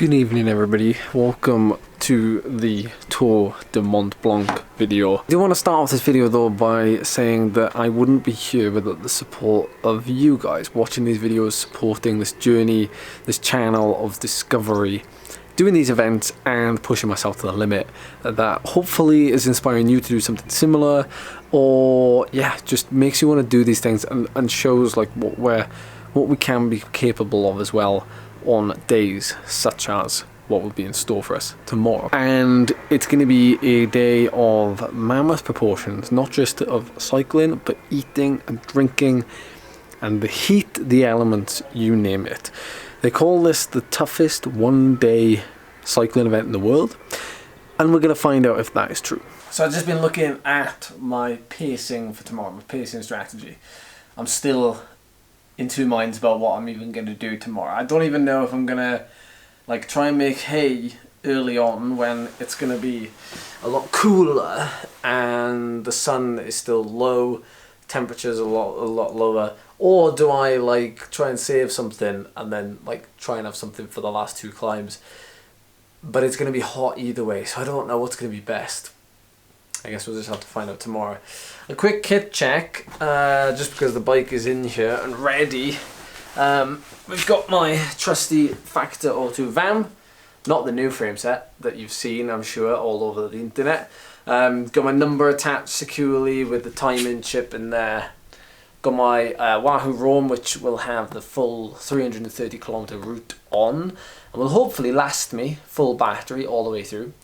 Good evening everybody, welcome to the Tour du Mont Blanc video. I do want to start off this video though by saying that I wouldn't be here without the support of you guys watching these videos, supporting this journey, this channel of discovery, doing these events and pushing myself to the limit. That hopefully is inspiring you to do something similar, or yeah, just makes you want to do these things and shows like what we can be capable of as well on days such as what will be in store for us tomorrow. And it's going to be a day of mammoth proportions, not just of cycling but eating and drinking and the heat, the elements, you name it. They call this the toughest one-day cycling event in the world, and we're going to find out if that is true. So I've just been looking at my pacing for tomorrow, my pacing strategy. I'm still in two minds about what I'm even going to do tomorrow. I don't even know if I'm going to like try and make hay early on when it's going to be a lot cooler and the sun is still low, temperatures a lot lower, or do I like try and save something and then like try and have something for the last two climbs. But it's going to be hot either way, so I don't know what's going to be best. I guess we'll just have to find out tomorrow. A quick kit check, just because the bike is in here and ready. We've got my trusty Factor Auto VAM, not the new frame set that you've seen, I'm sure, all over the internet. Got my number attached securely with the timing chip in there. Got my Wahoo Roam, which will have the full 330 kilometer route on, and will hopefully last me full battery all the way through.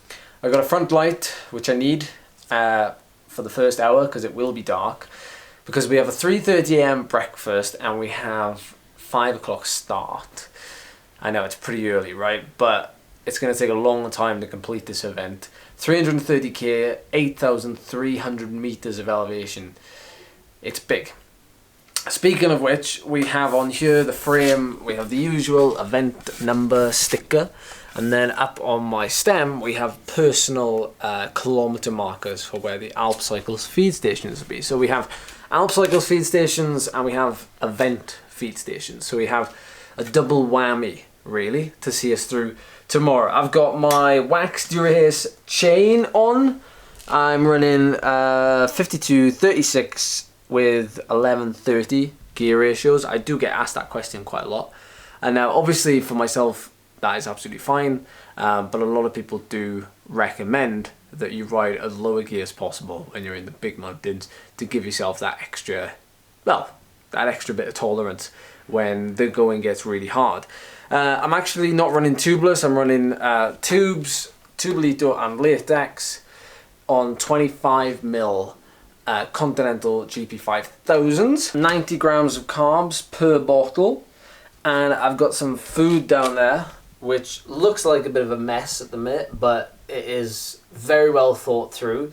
I've got a front light, which I need for the first hour because it will be dark, because we have a 3:30 AM breakfast and we have 5 o'clock start. I know it's pretty early, right? But it's going to take a long time to complete this event. 330k, 8,300 meters of elevation. It's big. Speaking of which, we have on here the frame, we have the usual event number sticker, and then up on my stem we have personal kilometer markers for where the Alp Cycles feed stations will be. So we have Alp Cycles feed stations and we have event feed stations. So we have a double whammy really to see us through tomorrow. I've got my wax Durace chain on. I'm running 52-36 with 11-30 gear ratios. I do get asked that question quite a lot, and now obviously for myself that is absolutely fine, but a lot of people do recommend that you ride as lower gear as possible when you're in the big mountains to give yourself that extra, well, that extra bit of tolerance when the going gets really hard. I'm actually not running tubeless, I'm running tubes, Tubolito and latex on 25mm Continental GP5000s, 90 grams of carbs per bottle, and I've got some food down there which looks like a bit of a mess at the minute, but it is very well thought through.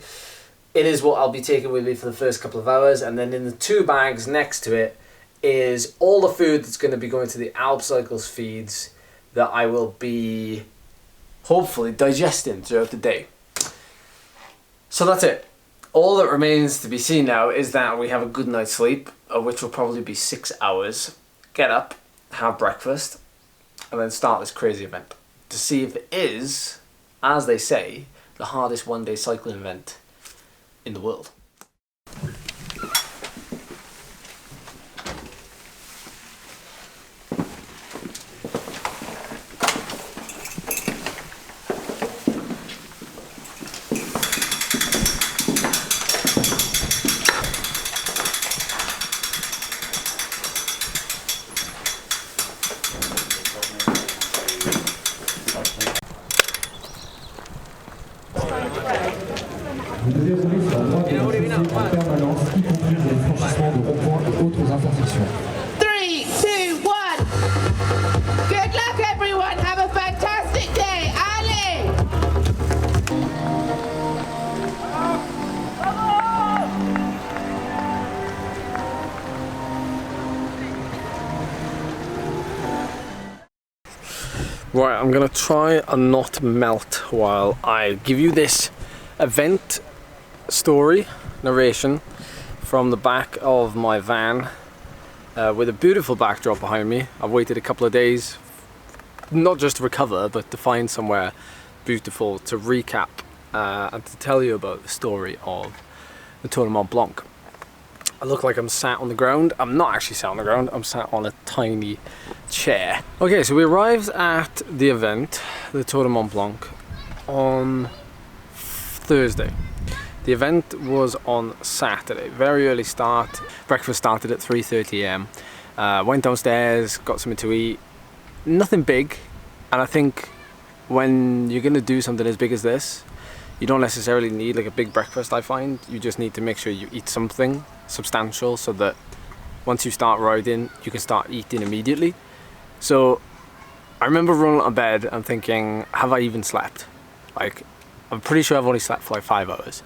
It is what I'll be taking with me for the first couple of hours, and then in the two bags next to it is all the food that's going to be going to the Alp Cycles feeds that I will be hopefully digesting throughout the day. So that's it. All that remains to be seen now is that we have a good night's sleep, which will probably be 6 hours. Get up, have breakfast, and then start this crazy event to see if it is, as they say, the hardest one-day cycling event in the world. Vous devez rouler sur la droite de la chaussée en permanence, y compris dans les franchissements de ronds-points et autres intersections. 3, 2, 1. Good luck, everyone. Have a fantastic day. Allez! Right, I'm gonna try and not melt while I give you this event story narration from the back of my van with a beautiful backdrop behind me. I've waited a couple of days not just to recover, but to find somewhere beautiful to recap and to tell you about the story of the Tour du Mont Blanc. I look like I'm sat on the ground. I'm not actually sat on the ground, I'm sat on a tiny chair. Okay, so we arrived at the event, the Tour du Mont Blanc, on Thursday. The event was on Saturday, very early start. Breakfast started at 3:30 a.m. Went downstairs, got something to eat. Nothing big, and I think when you're gonna do something as big as this, you don't necessarily need like a big breakfast. I find you just need to make sure you eat something substantial so that once you start riding, you can start eating immediately. So I remember rolling out of bed and thinking, have I even slept? Like, I'm pretty sure I've only slept for like 5 hours.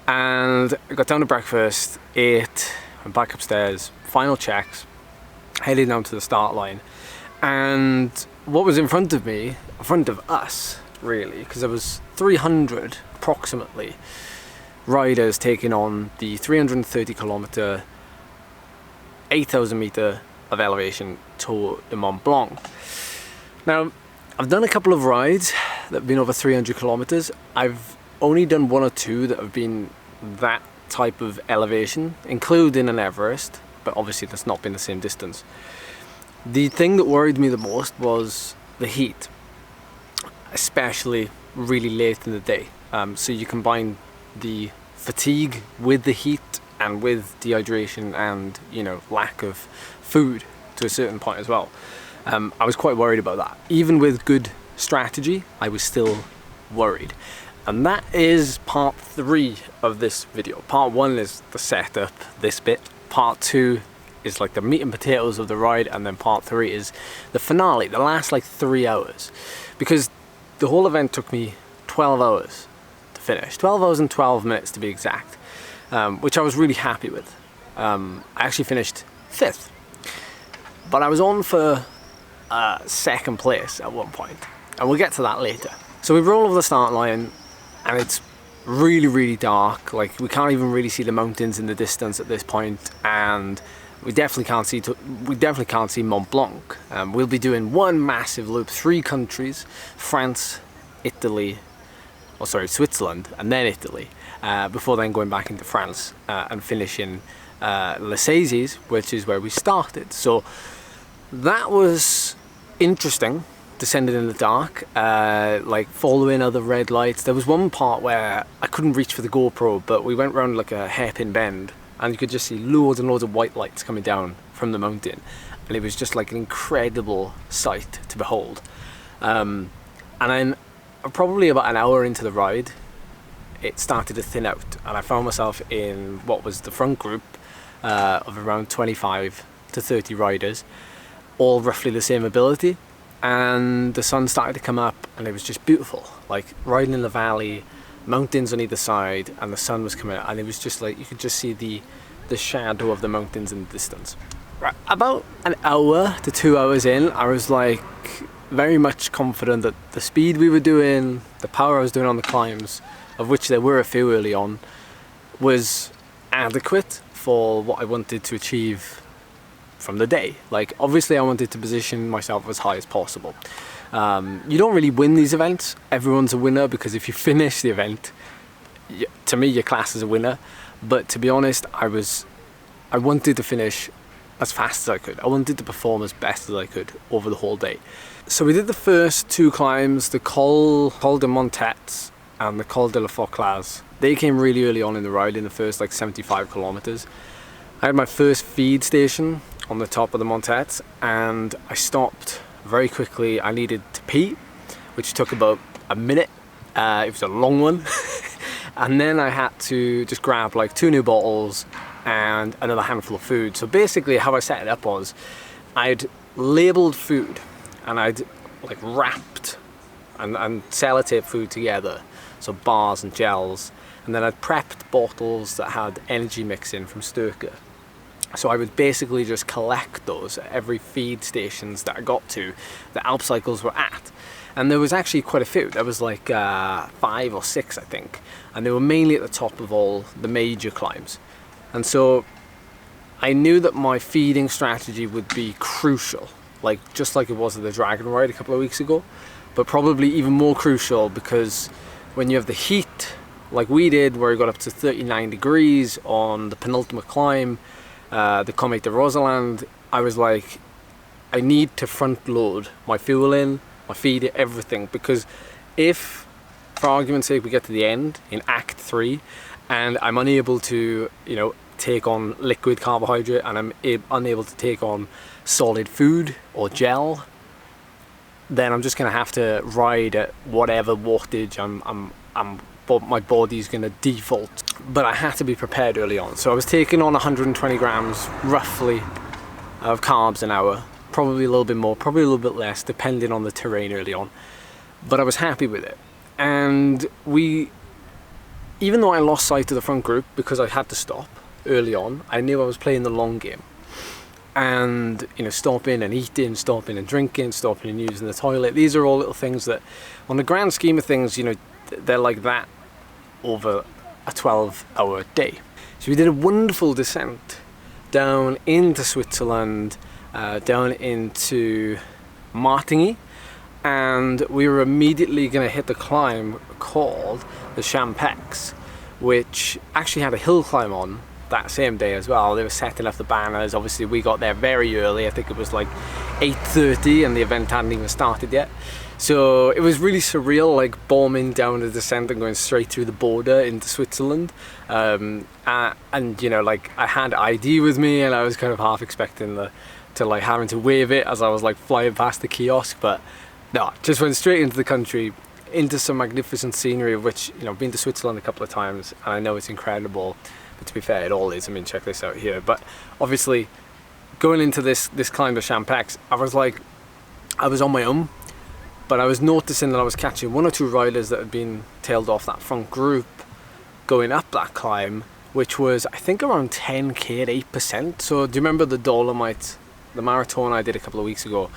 And I got down to breakfast, ate, went back upstairs, final checks, headed down to the start line. And what was in front of me, in front of us really, because there was 300 approximately riders taking on the 330 kilometer, 8,000 meter of elevation Tour du Mont Blanc. Now, I've done a couple of rides that have been over 300 kilometers. I've only done 1 or 2 that have been that type of elevation, including an Everest, but obviously that's not been the same distance. The thing that worried me the most was the heat, especially really late in the day. So you combine the fatigue with the heat and with dehydration and, you know, lack of food to a certain point as well. I was quite worried about that. Even with good strategy, I was still worried. And that is part 3 of this video. Part 1 is the setup, this bit. Part 2 is like the meat and potatoes of the ride, and then part 3 is the finale, the last like 3 hours. Because the whole event took me 12 hours to finish. 12 hours and 12 minutes to be exact, which I was really happy with. I actually finished 5th. But I was on for 2nd place at one point, and we'll get to that later. So we roll over the start line, and it's really, really dark. Like, we can't even really see the mountains in the distance at this point, and we definitely can't see Mont Blanc. We'll be doing one massive loop, 3 countries: France, Italy, Switzerland, and then Italy, before then going back into France and finishing Les Saisies, which is where we started. So that was interesting, descending in the dark, like following other red lights. There was one part where I couldn't reach for the GoPro, but we went round like a hairpin bend, and you could just see loads and loads of white lights coming down from the mountain, and it was just like an incredible sight to behold. And then probably about an hour into the ride, it started to thin out, and I found myself in what was the front group of around 25 to 30 riders, all roughly the same ability. And the sun started to come up, and it was just beautiful, like riding in the valley, mountains on either side, and the sun was coming out, and it was just like you could just see the shadow of the mountains in the distance. Right, about an hour to 2 hours in, I was like very much confident that the speed we were doing, the power I was doing on the climbs, of which there were a few early on, was adequate for what I wanted to achieve from the day. Like, obviously I wanted to position myself as high as possible. You don't really win these events. Everyone's a winner, because if you finish the event, to me, your class is a winner. But to be honest, I wanted to finish as fast as I could. I wanted to perform as best as I could over the whole day. So we did the first 2 climbs, the Col de Montet and the Col de la Fauclaz. They came really early on in the ride, in the first like 75 kilometers. I had my first feed station on the top of the Montet, and I stopped very quickly. I needed to pee, which took about a minute. It was a long one. And then I had to just grab like 2 new bottles and another handful of food. So basically how I set it up was, I'd labeled food, and I'd like wrapped and sellotape food together, so bars and gels, and then I'd prepped bottles that had energy mix in from Sturka. So I would basically just collect those at every feed stations that I got to, the Alp cycles were at. And there was actually quite a few. There was like 5 or 6, I think. And they were mainly at the top of all the major climbs. And so I knew that my feeding strategy would be crucial. like just like it was at the Dragon Ride a couple of weeks ago, but probably even more crucial because when you have the heat, like we did, where we got up to 39 degrees on the penultimate climb, the Cormet de Roseland, I was like, I need to front load my fuel in, my feed, everything, because if, for argument's sake, we get to the end in Act 3 and I'm unable to, you know, take on liquid carbohydrate and I'm unable to take on solid food or gel, then I'm just gonna have to ride at whatever wattage my body's gonna default. But I had to be prepared early on, so I was taking on 120 grams roughly of carbs an hour, probably a little bit more, probably a little bit less, depending on the terrain early on. But I was happy with it, and even though I lost sight of the front group because I had to stop early on, I knew I was playing the long game. And, you know, stopping and eating, stopping and drinking, stopping and using the toilet, these are all little things that, on the grand scheme of things, you know, they're like that over a 12-hour day. So we did a wonderful descent down into Switzerland, down into Martigny, and we were immediately going to hit the climb called the Champex, which actually had a hill climb on that same day as well. They were setting up the banners. Obviously we got there very early. I think it was like 8:30 and the event hadn't even started yet. So it was really surreal, like bombing down the descent and going straight through the border into Switzerland. And you know, like I had ID with me and I was kind of half expecting to like having to wave it as I was like flying past the kiosk, but no, just went straight into the country, into some magnificent scenery, of which, you know, I've been to Switzerland a couple of times and I know it's incredible. But to be fair, it all is. I mean, check this out here. But obviously, going into this climb to Champex, I was on my own, but I was noticing that I was catching one or two riders that had been tailed off that front group going up that climb, which was, I think, around 10k at 8%. So do you remember the Dolomite, the marathon I did a couple of weeks ago?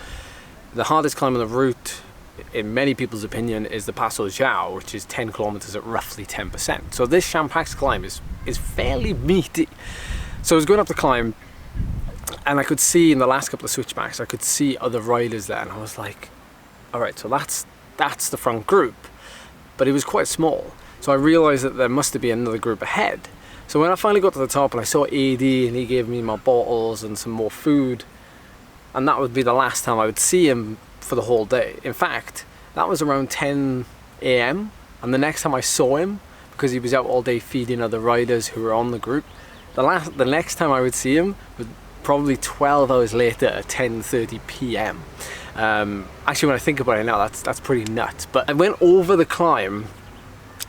The hardest climb on the route, in many people's opinion, is the Passo João, which is 10 kilometers at roughly 10%. So this Champex climb is fairly meaty. So I was going up the climb and I could see in the last couple of switchbacks, I could see other riders there, and I was like, all right, so that's the front group, but it was quite small. So I realized that there must have been another group ahead. So when I finally got to the top and I saw AD and he gave me my bottles and some more food, and that would be the last time I would see him for the whole day. In fact, that was around 10 AM, and the next time I saw him, because he was out all day feeding other riders who were on the group, the next time I would see him was probably 12 hours later at 10:30 PM. Actually, when I think about it now, that's pretty nuts. But I went over the climb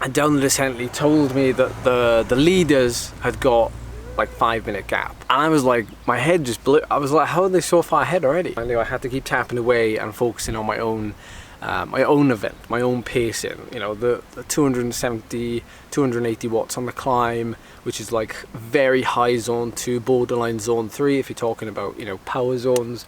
and down the descent. He told me that the leaders had got like 5-minute gap, and I was like, my head just blew. I was like, how are they so far ahead already? I knew I had to keep tapping away and focusing on my own event, my own pacing. You know, the 270, 280 watts on the climb, which is like very high zone 2, borderline zone 3 if you're talking about, you know, power zones.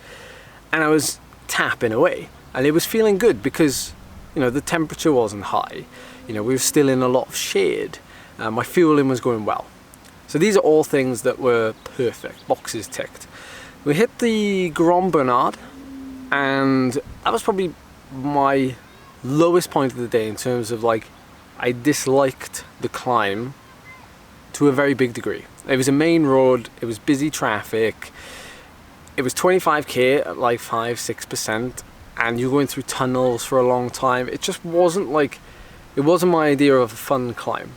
And I was tapping away, and it was feeling good because, you know, the temperature wasn't high. You know, we were still in a lot of shade. My fueling was going well. So these are all things that were perfect, boxes ticked. We hit the Grand Bernard, and that was probably my lowest point of the day in terms of, like, I disliked the climb to a very big degree. It was a main road, it was busy traffic, it was 25k at like 5-6%, and you're going through tunnels for a long time. It just wasn't like, it wasn't my idea of a fun climb.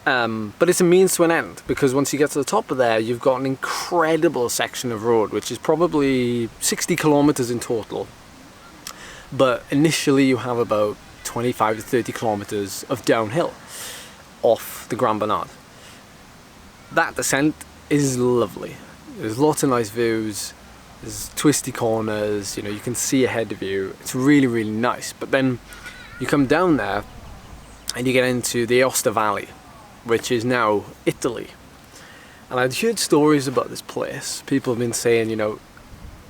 But it's a means to an end, because once you get to the top of there, you've got an incredible section of road, which is probably 60 kilometers in total. But initially you have about 25 to 30 kilometers of downhill off the Grand Bernard. That descent is lovely. There's lots of nice views, there's twisty corners, you know, you can see ahead of you. It's really, really nice. But then you come down there and you get into the Aosta Valley, which is now Italy. And I'd heard stories about this place. People have been saying, you know,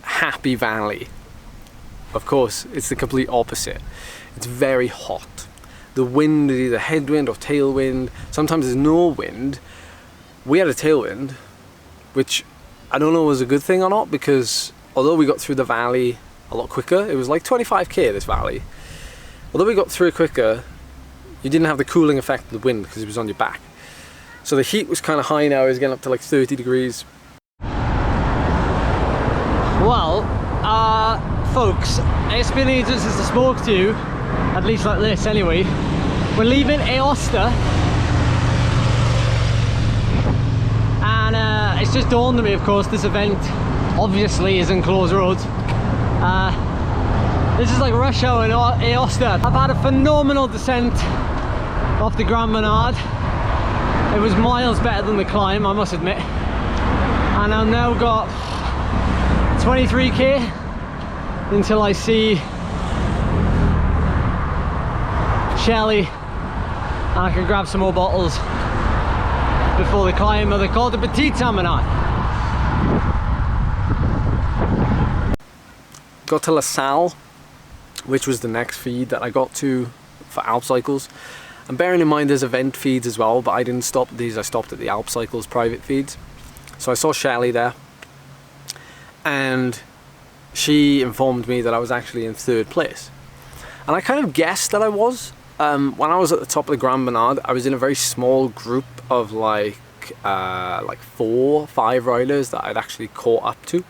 Happy Valley. Of course, it's the complete opposite. It's very hot. The wind is either headwind or tailwind. Sometimes there's no wind. We had a tailwind, which I don't know was a good thing or not, because although we got through the valley a lot quicker, it was like 25k this valley. Although we got through it quicker, you didn't have the cooling effect of the wind because it was on your back. So the heat was kind of high now, it was getting up to like 30 degrees. Well, folks, it's been ages since I spoke to you, at least like this anyway. We're leaving Aosta, and it's just dawned on me, of course, this event obviously is in closed roads. This is like rush hour in Aosta. I've had a phenomenal descent off the Grand Bernard. It was miles better than the climb, I must admit. And I've now got 23k until I see Shelley, and I can grab some more bottles before the climb. They're called the Petit Bernard. Got to La Salle, which was the next feed that I got to for Alp Cycles. And bearing in mind there's event feeds as well, but I didn't stop at these, I stopped at the Alp Cycles private feeds. So I saw Shelley there, and she informed me that I was actually in 3rd place. And I kind of guessed that I was. When I was at the top of the Grand Bernard, I was in a very small group of like 4 or 5 riders that I'd actually caught up to.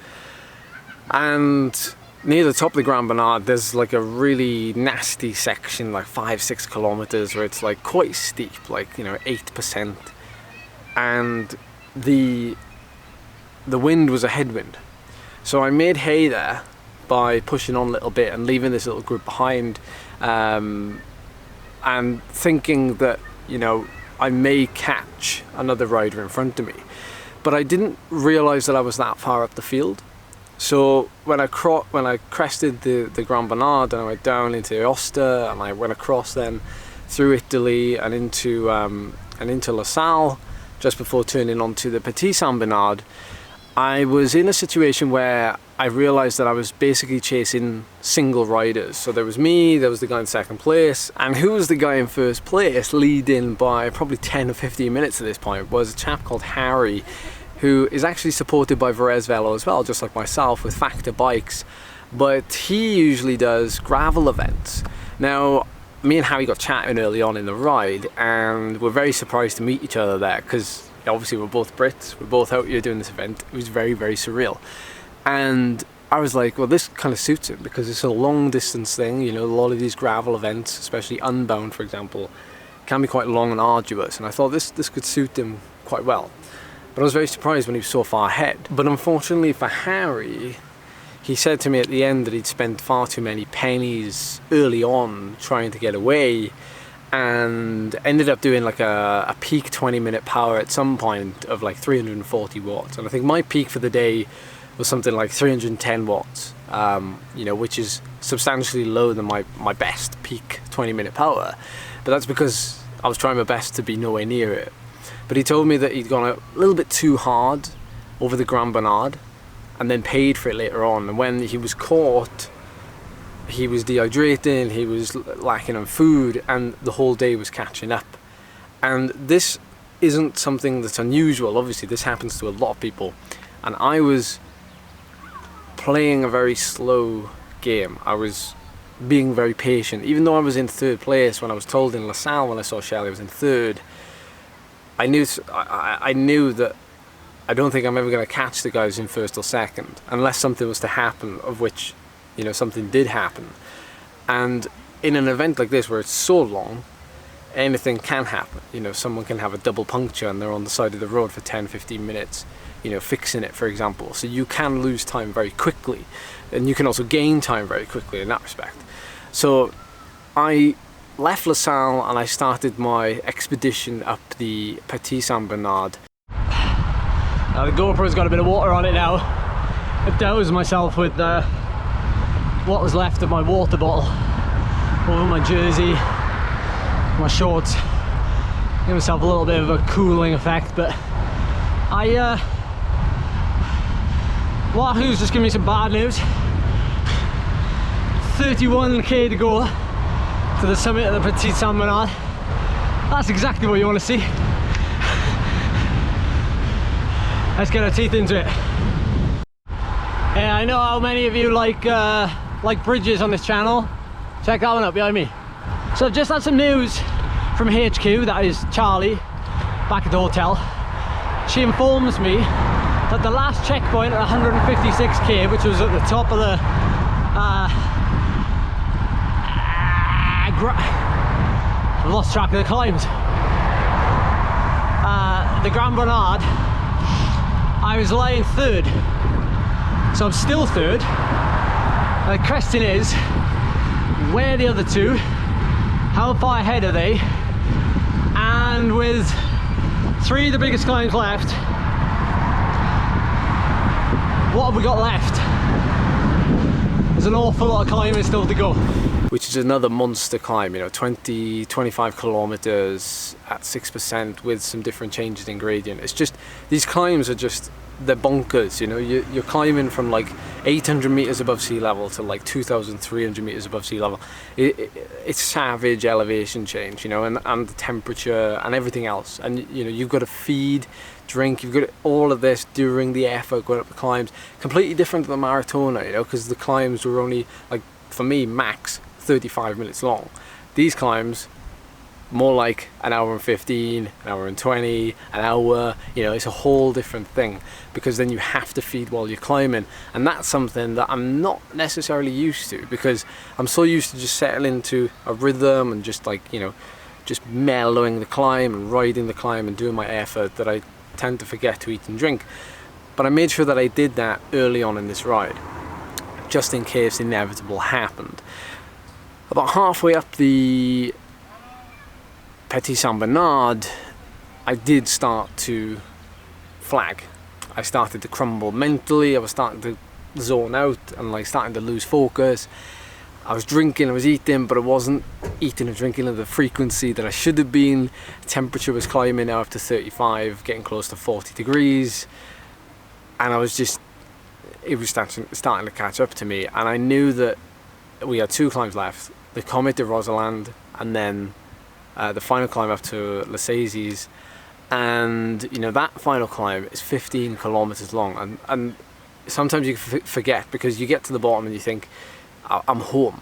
And near the top of the Grand Bernard, there's like a really nasty section, like 5-6 kilometers, where it's like quite steep, like, you know, 8%. And the wind was a headwind. So I made hay there by pushing on a little bit and leaving this little group behind, and thinking that, you know, I may catch another rider in front of me. But I didn't realise that I was that far up the field. So when I crested the Grand Bernard and I went down into Aosta, and I went across then through Italy and into La Salle, just before turning onto the Petit Bernard, I was in a situation where I realised that I was basically chasing single riders. So there was me, there was the guy in 2nd place, and who was the guy in 1st place, leading by probably 10 or 15 minutes at this point, was a chap called Harry, who is actually supported by Varese Velo as well, just like myself, with Factor bikes. But he usually does gravel events. Now, me and Harry got chatting early on in the ride, and we're very surprised to meet each other there, because obviously we're both Brits, we're both out here doing this event. It was very, very surreal. And I was like, well, this kind of suits him, because it's a long distance thing. You know, a lot of these gravel events, especially Unbound, for example, can be quite long and arduous. And I thought this could suit him quite well. But I was very surprised when he was so far ahead. But unfortunately for Harry, he said to me at the end that he'd spent far too many pennies early on trying to get away, and ended up doing like a peak 20-minute power at some point of like 340 watts. And I think my peak for the day was something like 310 watts, you know, which is substantially lower than my best peak 20-minute power. But that's because I was trying my best to be nowhere near it. But he told me that he'd gone a little bit too hard over the Grand Bernard and then paid for it later on. And when he was caught, he was dehydrating, he was lacking on food, and the whole day was catching up. And this isn't something that's unusual. Obviously, this happens to a lot of people. And I was playing a very slow game. I was being very patient. Even though I was in 3rd place, when I was told in La Salle when I saw Shelley was in 3rd, I knew that I don't think I'm ever going to catch the guys in 1st or 2nd, unless something was to happen, of which, you know, something did happen. And in an event like this, where it's so long, anything can happen. You know, someone can have a double puncture and they're on the side of the road for 10-15 minutes, you know, fixing it, for example. So you can lose time very quickly, and you can also gain time very quickly in that respect. So I left La Salle and I started my expedition up the Petit Bernard. Now the GoPro's got a bit of water on it now. I doused myself with what was left of my water bottle over my jersey, my shorts. Give myself a little bit of a cooling effect, but Wahoo's just giving me some bad news. 31k to go to the summit of the Petit Bernard. That's exactly what you want to see. Let's get our teeth into it. Yeah, I know how many of you like bridges on this channel. Check that one out behind me. So I've just had some news from HQ, that is Charlie, back at the hotel. She informs me that the last checkpoint at 156k, which was at the top of the I lost track of the climbs. The Grand Bernard, I was lying third. So I'm still third. The question is, where are the other two? How far ahead are they? And with 3 of the biggest climbs left, what have we got left? There's an awful lot of climbing still to go. Which is another monster climb, you know, 25 kilometers at 6% with some different changes in gradient. It's just, these climbs are just, they're bonkers, you know. You're climbing from like 800 meters above sea level to like 2,300 meters above sea level. It's savage elevation change, you know, and the temperature and everything else. And you know, you've got to feed, drink, you've got all of this during the effort going up the climbs. Completely different to the marathoner, you know, because the climbs were only, like, for me, max 35 minutes long. These climbs, more like an hour and 15, an hour and 20, an hour, you know, it's a whole different thing, because then you have to feed while you're climbing, and that's something that I'm not necessarily used to, because I'm so used to just settling into a rhythm and just, like, you know, just mellowing the climb and riding the climb and doing my effort, that I tend to forget to eat and drink. But I made sure that I did that early on in this ride, just in case the inevitable happened. About halfway up the Petit Saint Bernard, I did start to flag. I started to crumble mentally. I was starting to zone out and like starting to lose focus. I was drinking, I was eating, but I wasn't eating and drinking at the frequency that I should have been. Temperature was climbing now up to 35, getting close to 40 degrees. And I was just, it was starting to catch up to me. And I knew that we had 2 climbs left. The Cormet de Roseland, and then the final climb up to Les Saisies. And you know, that final climb is 15 kilometers long, and sometimes you forget, because you get to the bottom and you think, I'm home,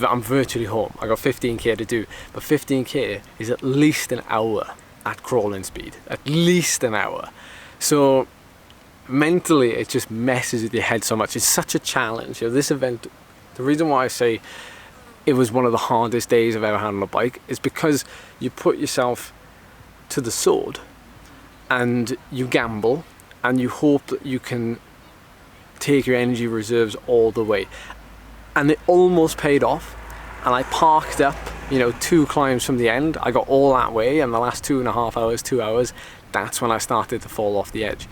I'm virtually home, I got 15k to do. But 15k is at least an hour at crawling speed, at least an hour. So mentally it just messes with your head so much. It's such a challenge, you know, this event. The reason why I say it was one of the hardest days I've ever had on a bike is because you put yourself to the sword and you gamble and you hope that you can take your energy reserves all the way. And it almost paid off, and I parked up, you know, 2 climbs from the end. I got all that way, and the last 2.5 hours, 2 hours, that's when I started to fall off the edge.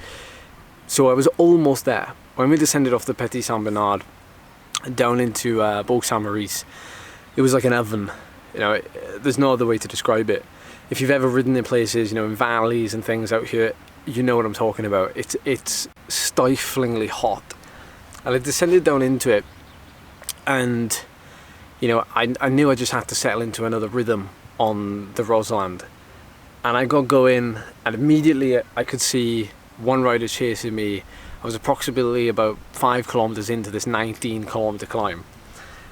So I was almost there. When we descended off the Petit Saint Bernard down into Bourg Saint-Maurice, it was like an oven, you know. There's no other way to describe it. If you've ever ridden in places, you know, in valleys and things out here, you know what I'm talking about. It's stiflingly hot. And I descended down into it, and you know, I knew I just had to settle into another rhythm on the Roseland. And I got going, and immediately I could see one rider chasing me. I was approximately about 5 kilometers into this 19 kilometer climb,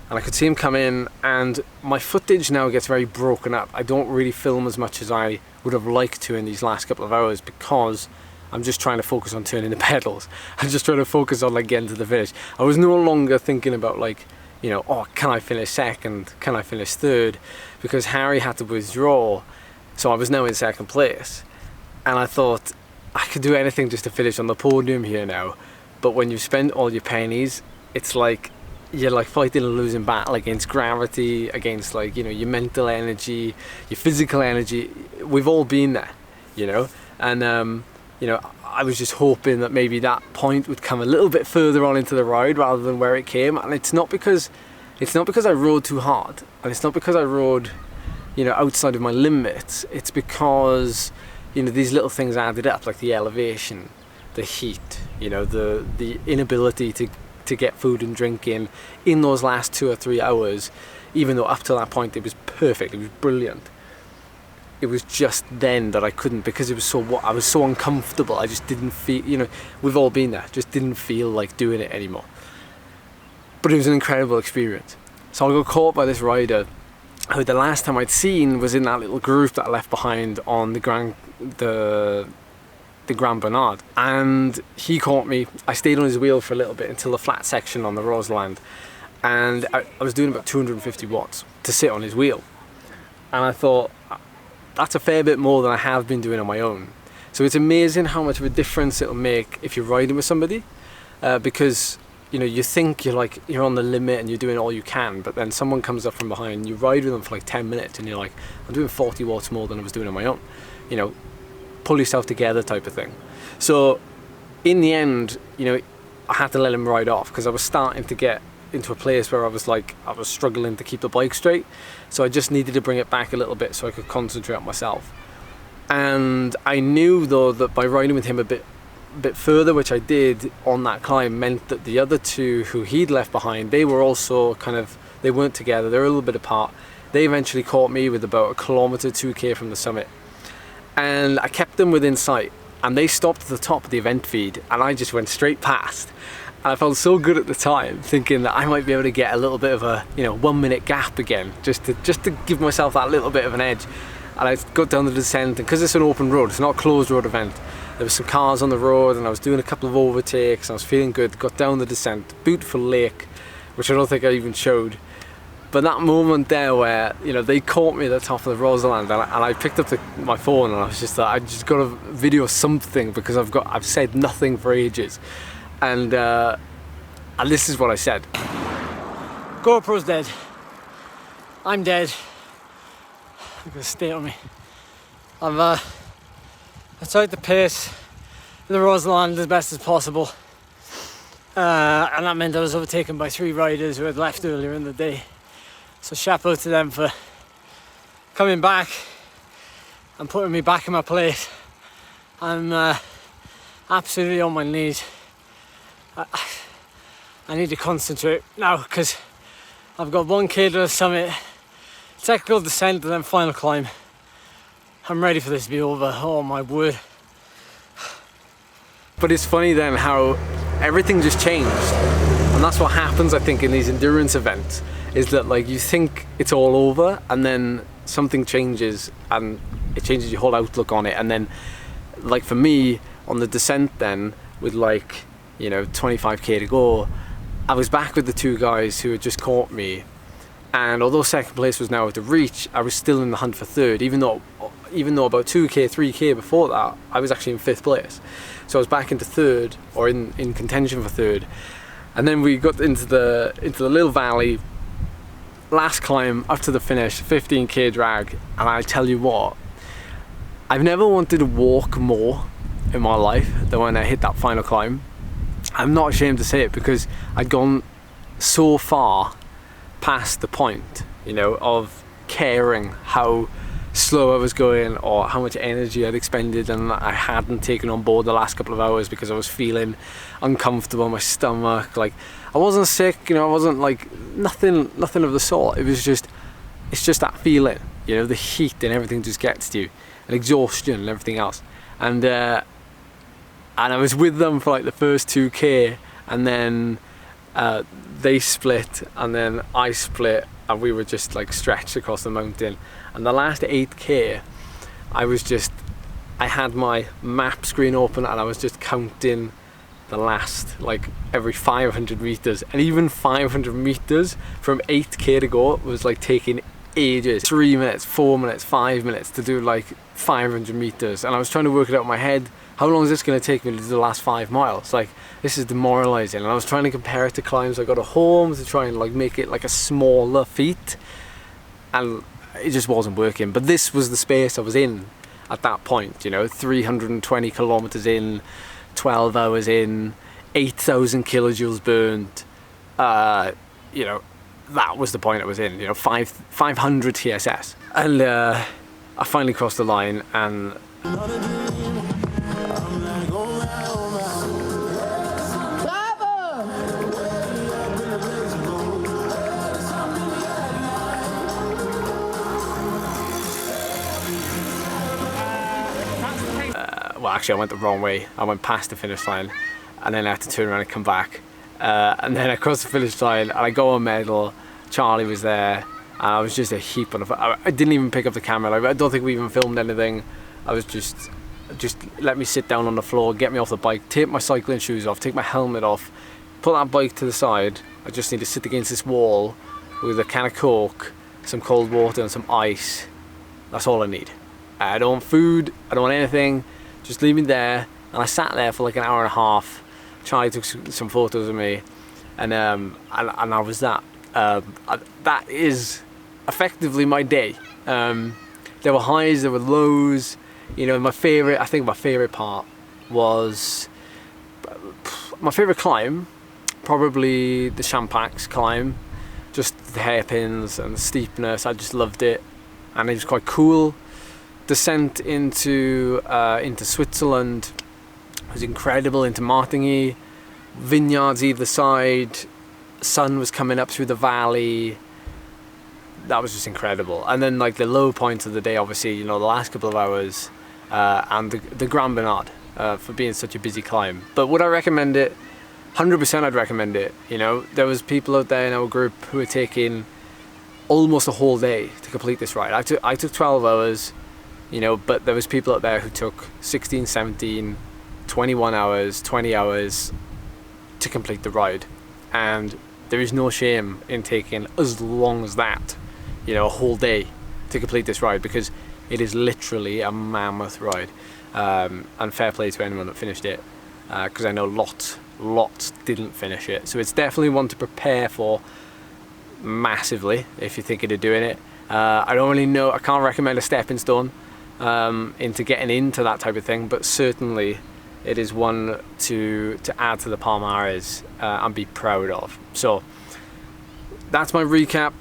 and I could see him come in, and my footage now gets very broken up. I don't really film as much as I would have liked to in these last couple of hours, because I'm just trying to focus on turning the pedals. I'm just trying to focus on like getting to the finish. I was no longer thinking about, like, you know, oh, can I finish second? Can I finish third? Because Harry had to withdraw, so I was now in second place. And I thought, I could do anything just to finish on the podium here now. But when you've spent all your pennies, it's like you're like fighting a losing battle against gravity, against, like, you know, your mental energy, your physical energy. We've all been there, you know. And you know, I was just hoping that maybe that point would come a little bit further on into the ride rather than where it came. And it's not because I rode too hard, and it's not because I rode, you know, outside of my limits. It's because, you know, these little things added up, like the elevation, the heat, you know, the inability to get food and drink in those last 2 or 3 hours, even though up to that point it was perfect, it was brilliant. it was just then that I couldn't, because it was I was so uncomfortable. I just didn't feel, you know, we've all been there, just didn't feel like doing it anymore. But it was an incredible experience. So I got caught by this rider who the last time I'd seen was in that little group that I left behind on the Grand Bernard, and he caught me. I stayed on his wheel for a little bit until the flat section on the Roseland, and I was doing about 250 watts to sit on his wheel, and I thought, that's a fair bit more than I have been doing on my own. So it's amazing how much of a difference it'll make if you're riding with somebody, because you know, you think you're on the limit and you're doing all you can, but then someone comes up from behind, you ride with them for like 10 minutes and you're like, I'm doing 40 watts more than I was doing on my own. You know, pull yourself together type of thing. So in the end, you know, I had to let him ride off because I was starting to get into a place where I was struggling to keep the bike straight. So I just needed to bring it back a little bit so I could concentrate on myself. And I knew though that by riding with him a bit further, which I did on that climb, meant that the other two who he'd left behind, they were also they weren't together, they were a little bit apart. They eventually caught me with about 1 kilometer, 2k from the summit, and I kept them within sight, and they stopped at the top of the event feed and I just went straight past. And I felt so good at the time, thinking that I might be able to get a little bit of a 1 minute gap again, just to give myself that little bit of an edge. And I got down the descent, and because it's an open road, it's not a closed road event, there were some cars on the road and I was doing a couple of overtakes and I was feeling good. Got down the descent, beautiful lake, which I don't think I even showed. But that moment there where, you know, they caught me at the top of the Roseland, and I picked up my phone and I was just like, I just got to video something because I've said nothing for ages. And this is what I said. GoPro's dead. I'm dead. You're gonna stay on me. I tried to pace the Roseland as best as possible, and that meant I was overtaken by 3 riders who had left earlier in the day. So chapeau to them for coming back and putting me back in my place. I'm absolutely on my knees. I need to concentrate now because I've got 1k to the summit, technical descent, and then final climb. I'm ready for this to be over. Oh my word. But it's funny then how everything just changed. And that's what happens, I think, in these endurance events, is that like you think it's all over and then something changes and it changes your whole outlook on it. And then like for me on the descent then, with 25k to go, I was back with the 2 guys who had just caught me. And although second place was now out of reach, I was still in the hunt for third, even though about 2k, 3k before that, I was actually in 5th place. So I was back into third, or in contention for third. And then we got into the little valley, last climb up to the finish, 15k drag, and I tell you what, I've never wanted to walk more in my life than when I hit that final climb. I'm not ashamed to say it because I'd gone so far past the point, of caring how slow I was going or how much energy I'd expended and I hadn't taken on board the last couple of hours because I was feeling uncomfortable in my stomach. Like, I wasn't sick, I wasn't nothing of the sort. It's just that feeling, the heat and everything just gets to you, and exhaustion and everything else. And I was with them for the first 2k, and then they split, and then I split, and we were just stretched across the mountain. And the last 8k, I had my map screen open and I was just counting the last, every 500 meters, and even 500 meters from 8k to go was taking ages. 3 minutes, 4 minutes, 5 minutes to do 500 meters, and I was trying to work it out in my head. How long is this going to take me to do the last 5 miles? This is demoralizing. And I was trying to compare it to climbs I got at home to try and make it a smaller feat, and it just wasn't working. But this was the space I was in at that point, 320 kilometers in, 12 hours in, 8,000 kilojoules burned. That was the point I was in, 500 TSS. And I finally crossed the line, and actually I went the wrong way. I went past the finish line and then I had to turn around and come back. And then I crossed the finish line and I got a medal. Charlie was there and I was just a heap on the floor. I didn't even pick up the camera. Like, I don't think we even filmed anything. I was just let me sit down on the floor, get me off the bike, take my cycling shoes off, take my helmet off, put that bike to the side. I just need to sit against this wall with a can of Coke, some cold water and some ice. That's all I need. I don't want food, I don't want anything, just leave me there. And I sat there for like an hour and a half. Charlie took some photos of me, and I was that. That is effectively my day. There were highs, there were lows. You know, I think my favorite part was my favorite climb, probably the Champax climb. Just the hairpins and the steepness, I just loved it, and it was quite cool. Descent into Switzerland was incredible, into Martigny, vineyards either side, sun was coming up through the valley. That was just incredible. And then like the low points of the day, obviously, you know, the last couple of hours, and the Grand Bernard for being such a busy climb. But would I recommend it? 100% I'd recommend it. You know, there was people out there in our group who were taking almost a whole day to complete this ride. I took 12 hours, you know, but there was people out there who took 16, 17, 21 hours, 20 hours to complete the ride. And there is no shame in taking as long as that, you know, a whole day to complete this ride, because it is literally a mammoth ride. And fair play to anyone that finished it, because I know lots didn't finish it. So it's definitely one to prepare for massively if you're thinking of doing it. I don't really know, I can't recommend a stepping stone into getting into that type of thing, but certainly it is one to add to the palmares and be proud of. So that's my recap.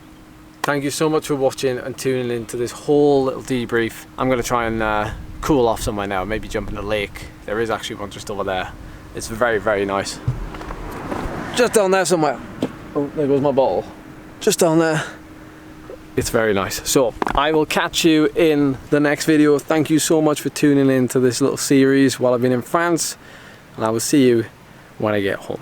Thank you so much for watching and tuning into this whole little debrief. I'm going to try and cool off somewhere now, maybe jump in a lake. There is actually one just over there. It's very, very nice. Just down there somewhere. Oh, there goes my bottle. Just down there. It's very nice. So I will catch you in the next video. Thank you so much for tuning in to this little series while I've been in France, and I will see you when I get home.